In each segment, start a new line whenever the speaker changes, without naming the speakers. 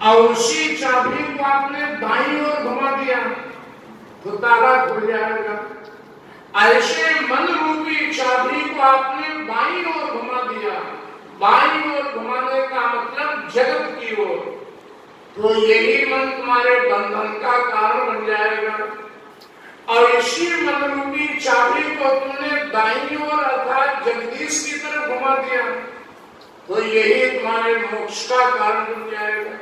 और उसी चाबी को आपने दाईं ओर घुमा दिया तो ताला खुल जाएगा। ऐसे मन रूपी चाबी को आपने बाईं ओर घुमा दिया, बाईं ओर घुमाने का मतलब जगत की ओर, तो यही मन तुम्हारे बंधन का कारण बन जाएगा। और इसी मन रूपी चाबी को तुमने दाईं ओर अर्थात जगदीश की तरफ घुमा दिया तो यही तुम्हारे मोक्ष का कारण बन जाएगा।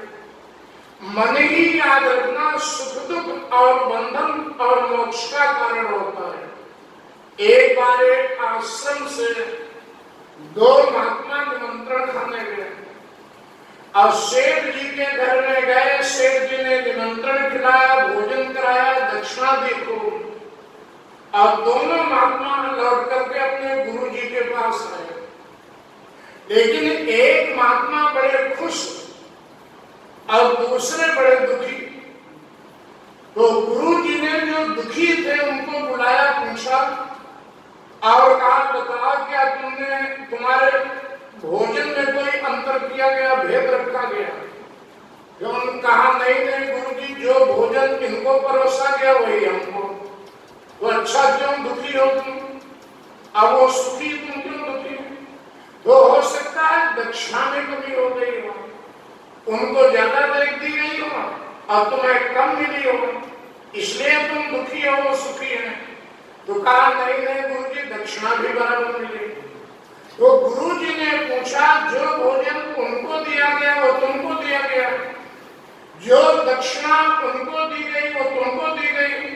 मन ही याद रखना सुख दुख और बंधन और मोक्ष का कारण होता है। एक बार एक आश्रम से दो महात्मा निमंत्रण खाने गए और सेठ जी के घर में गए। सेठ जी ने निमंत्रण खिलाया, भोजन कराया, दक्षिणा दी खूब, और दोनों महात्मा लौट करके अपने गुरु जी के पास आए। लेकिन एक महात्मा बड़े खुश और दूसरे बड़े दुखी। तो गुरु जी ने जो दुखी थे उनको बुलाया, पूछा और कहा बताओ क्या तुमने तुम्हारे भोजन में कोई अंतर किया गया, भेद रखा गया? उन्होंने कहा नहीं नहीं गुरु जी, जो भोजन इनको परोसा गया वही हमको। तो अच्छा क्यों दुखी हो तुम? अब वो सुखी, तुम क्यों दुखी? तो हो सकता है दक्षिणा में कमी हो गई हो, उनको ज्यादा देख दी गई हो और तुम्हें कम मिली हो, इसलिए तुम दुखी हो, वो सुखी है। तो कहा नहीं नहीं गुरु जी, दक्षिणा भी बराबर मिली। तो गुरु जी ने पूछा जो भोजन उनको दिया गया वो तुमको दिया गया, जो दक्षिणा उनको दी गई वो तुमको दी गई,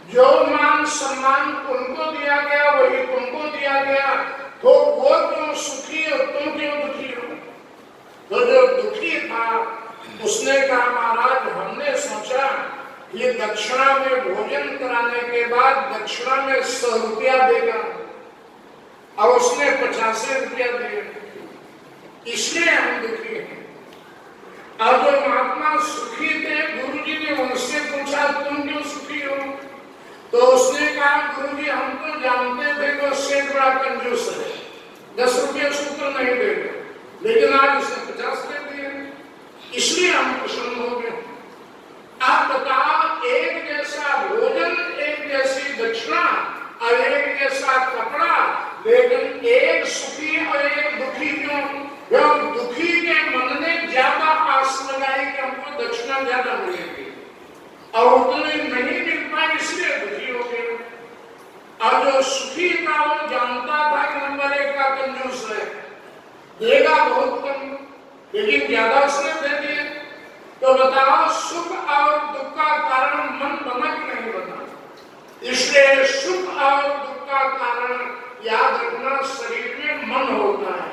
जो मान सम्मान उनको दिया गया वही तुमको दिया गया, तो वो क्यों सुखी और तुम क्यों दुखी हो? तो जो दुखी था उसने कहा महाराज हमने सोचा ये दक्षिणा में भोजन कराने के बाद दक्षिणा में 100 रुपया देगा और उसने 50 रुपया दिए, इसलिए हम दुखी हैं। और जो महात्मा सुखी थे गुरुजी ने उनसे पूछा तुम क्यों सुखी हो? तो उसने कहा गुरुजी हम तो जानते थे कि सेठ बड़ा कंजूस है, 10 रुपये सूत्र नहीं देगा, लेकिन आज उसने 50 दे दिए, इसलिए हम प्रसन्न हो गए। आप बताओ एक जैसा भोजन, एक जैसी दक्षिणा और एक जैसा कपड़ा, लेकिन एक सुखी और एक दुखी क्यों? क्यों दुखी के मन ने ज्यादा आस लगाई कि हमको दक्षिणा ज्यादा मिलेगी और उतने नहीं मिल पाए इसलिए दुखी हो गए। और जो सुखी था वो जानता था कि नंबर 1 का कंजूस है, देगा बहुत कम लेकिन ज्यादा उसने दे दिए। तो बताओ सुख और दुख का कारण मन बना कि नहीं बना? इसलिए सुख और दुख का कारण याद रखना शरीर में मन होता है,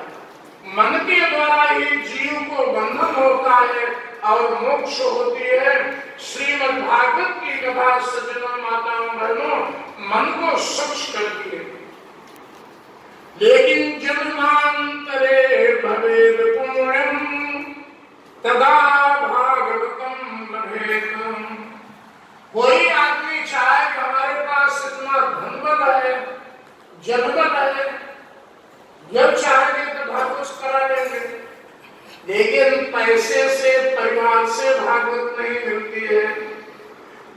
मन के द्वारा ही जीव को बंधन होता है और मोक्ष होती है। श्रीमद् भागवत की कथा सज्जनों माताओं बहनों मन को स्वच्छ करती है। लेकिन जन्मांतरे भवेद पुण्यम तदा भागवतम लभेत। कोई आदमी चाहे कि हमारे पास इतना धन बल है, जन बल है, जब चाहेंगे तो भागवत करा लेंगे, लेकिन पैसे से परिवार से भागवत नहीं मिलती है।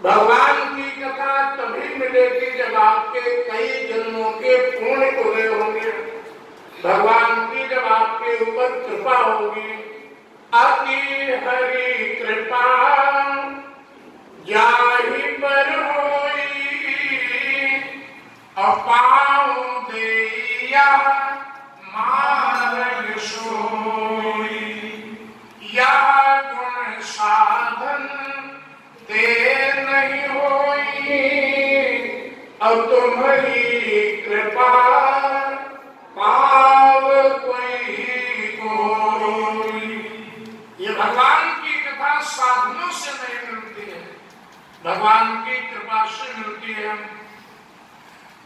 भगवान की कथा तभी मिलेगी जब आपके कई जन्मों के पुण्य उदय होंगे, भगवान की जब आपके ऊपर कृपा होगी। अति हरि कृपा जाहि पर होई, अपाऊ देया मार्ग सोई। यह गुण साधन ते नहीं होई, अब तुम्हारी कृपा पाव कोई कोई। ये भगवान की कृपा साधनों से नहीं मिलती है, भगवान की कृपा से मिलती है।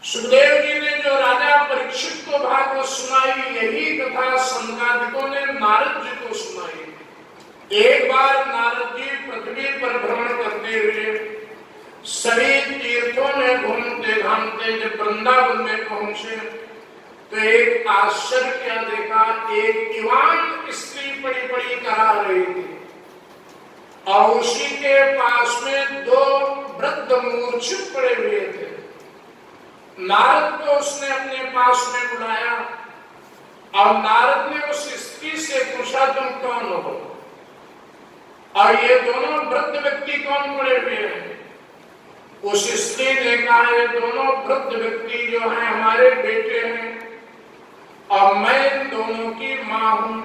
सुखदेव जी ने जो राजा परीक्षित को भागवत सुनाई, यही कथा संगादिकों ने नारद जी को सुनाई। एक बार नारद जी पृथ्वी पर भ्रमण करते हुए सभी तीर्थों में घूमते घामते जब वृंदावन में पहुंचे तो एक आश्चर्य क्या देखा। एक ईवान स्त्री बड़ी बड़ी करा रही थी और उसी के पास में दो वृद्ध मूर्छित पड़े हुए थे। नारद को उसने अपने पास में बुलाया और नारद ने उस स्त्री से पूछा, तुम कौन हो और ये दोनों वृद्ध व्यक्ति कौन पड़े हुए हैं? उस स्त्री ने कहा, ये दोनों वृद्ध व्यक्ति जो हैं हमारे बेटे हैं और मैं इन दोनों की मां हूं।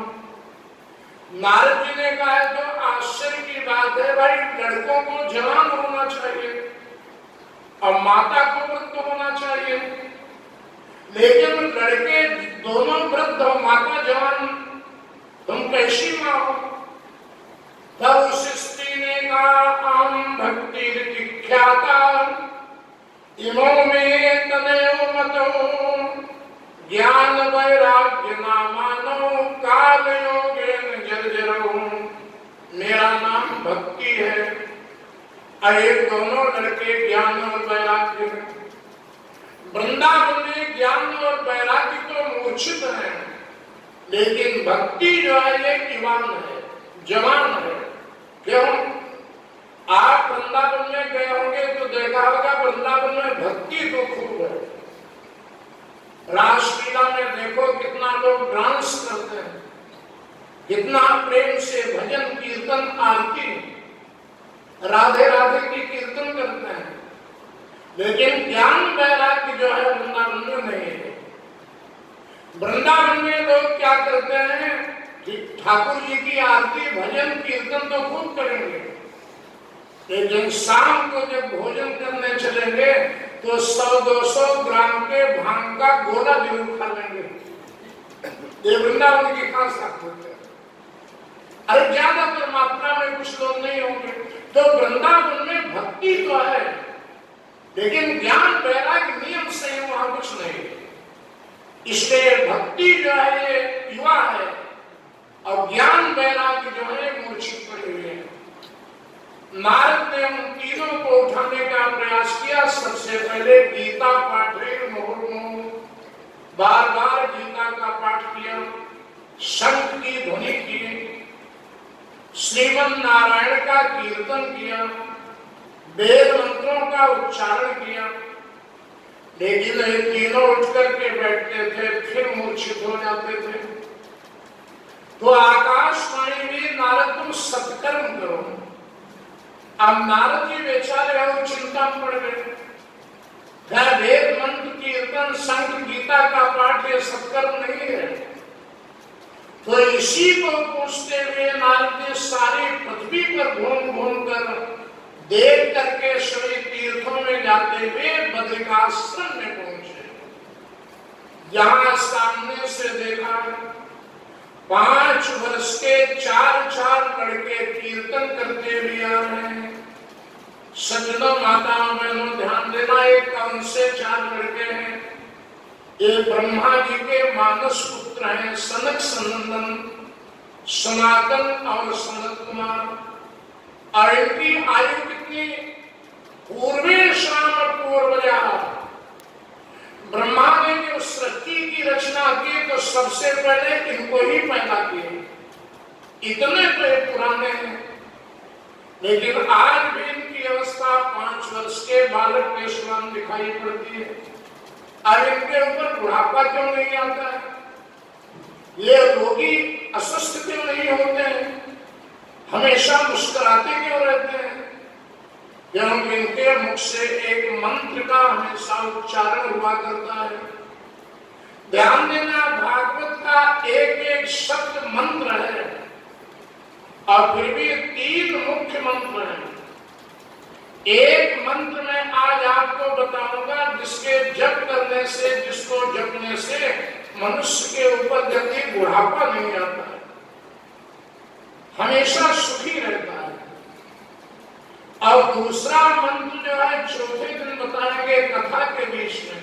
नारद जी ने कहा, तो आश्चर्य की बात है भाई, लड़कों को जवान होना चाहिए और माता को वृद्ध होना चाहिए, लेकिन लड़के दोनों वृद्ध और माता जवान, तुम कैसी मां हो? तब उस स्त्री ने कहा, आम भक्ति विख्याता इमो में तनयो मतो ज्ञान वैराग्य नामानो काल योगेन जर्जरो। मेरा नाम भक्ति है और ये दोनों लड़के ज्ञान और वैराग्य है। वृंदावन में ज्ञान और वैराग्य तो मूर्छित है, लेकिन भक्ति जो है ये युवान है, जवान है। क्यों? आप वृंदावन में गए होंगे तो देखा होगा वृंदावन में भक्ति तो खूब है। रासलीला में देखो कितना लोग डांस करते हैं, कितना प्रेम से भजन कीर्तन आरती राधे राधे की कीर्तन करते हैं, लेकिन ज्ञान वैराग्य जो है वृंदावन में नहीं है। वृंदावन में लोग क्या करते हैं कि ठाकुर जी की आरती भजन कीर्तन तो खूब करेंगे, लेकिन शाम को जब भोजन करने चलेंगे तो 100-200 ग्राम के भांग का गोला जरूर खा लेंगे। ये वृंदावन की खास ताकत है। अरे ज्यादातर मात्रा में कुछ लोग नहीं होंगे। तो वृंदावन में भक्ति तो है, लेकिन ज्ञान वैराग्य नियम से वहां कुछ नहीं। इसलिए भक्ति जो है ये युवा है और ज्ञान वैराग्य जो है मूर्छित पड़े हुए हैं। नारद ने उन तीनों को उठाने का प्रयास किया। सबसे पहले गीता पाठे मुहुर्मुहु, बार बार गीता का पाठ किया, शंख की ध्वनि की, श्रीमन नारायण का कीर्तन किया, वेद मंत्रों का उच्चारण किया, लेकिन ये तीनों उठ करके बैठते थे, फिर मूर्छित हो जाते थे। तो आकाशवाणी में नारद तुम सत्कर्म करो। अब नारद जी बेचारे और चिंता में पड़ गए। क्या वेद मंत्र कीर्तन शंख गीता का पाठ ये सत्कर्म नहीं है? तो इसी को पूछते हुए नारद ने सारी पृथ्वी पर घूम घूम कर देख करके सभी तीर्थों में जाते हुए बद्रिकाश्रम में पहुंचे। यहाँ सामने से देखा 5 वर्ष के 4 लड़के कीर्तन करते हुए आ रहे हैं। सज्जनों माताओं बहनों ध्यान देना, एक कौन से 4 लड़के हैं? ये ब्रह्मा जी के मानस पुत्र हैं, सनक सनंदन, सनातन और सनत कुमार। और इनकी आयु कितनी? पूर्वे शाम पूर्वजा। ब्रह्मा ने जो सृष्टि की रचना की तो सबसे पहले इनको ही पैदा किए। इतने तो पुराने हैं, लेकिन आज भी इनकी अवस्था 5 वर्ष के बालक के समान दिखाई पड़ती है। और इनके ऊपर बुढ़ापा क्यों नहीं आता है? ये रोगी अस्वस्थ क्यों नहीं होते हैं? हमेशा मुस्कुराते क्यों रहते हैं? क्योंकि इनके मुख से एक मंत्र का हमेशा उच्चारण हुआ करता है। ध्यान देना, भागवत का एक एक शब्द मंत्र है और फिर भी 3 मुख्य मंत्र हैं। एक मंत्र में आज आपको बताऊंगा जिसके जप करने से, जिसको जपने से मनुष्य के ऊपर जल्दी बुढ़ापा नहीं आता है, हमेशा सुखी रहता है। और दूसरा मंत्र जो है चौथे दिन बताएंगे कथा के बीच में,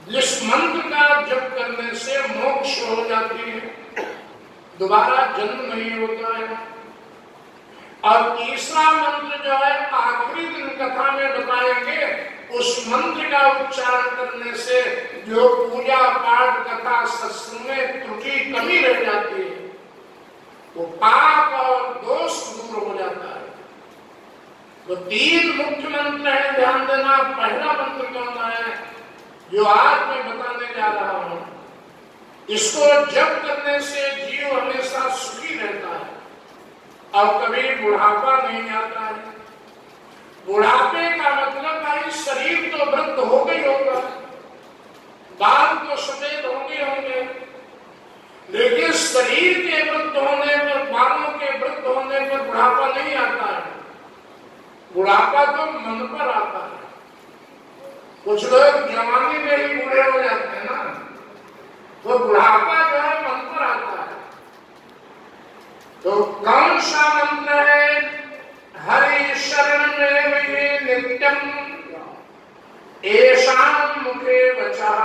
जिस मंत्र का जप करने से मोक्ष हो जाती है, दोबारा जन्म नहीं होता है। और तीसरा मंत्र जो है आखिरी दिन कथा में बताएंगे, उस मंत्र का उच्चारण करने से जो पूजा पाठ कथा सत्संग में त्रुटि कमी रह जाती है, वो पाप और दोष दूर हो तो 3 मुख्य मंत्र है, ध्यान देना। पहला मंत्र कौन है जो आज मैं बताने जा रहा हूं। इसको जप करने से जीव हमेशा सुखी रहता है और कभी बुढ़ापा नहीं आता है। बुढ़ापे का मतलब भाई शरीर तो वृद्ध हो गई होगा, बाल तो सफेद होंगे होंगे, लेकिन शरीर के वृद्ध होने पर, बालों के वृद्ध होने पर बुढ़ापा नहीं आता है। बुढ़ापा तो मन पर आता है। कुछ लोग जवानी में ही बूढ़े हो जाते हैं ना, तो बुढ़ापा जो है मन पर आता है। तो कौन सा मंत्र है? हरि शरण में नित्यम एषां मुखे वचः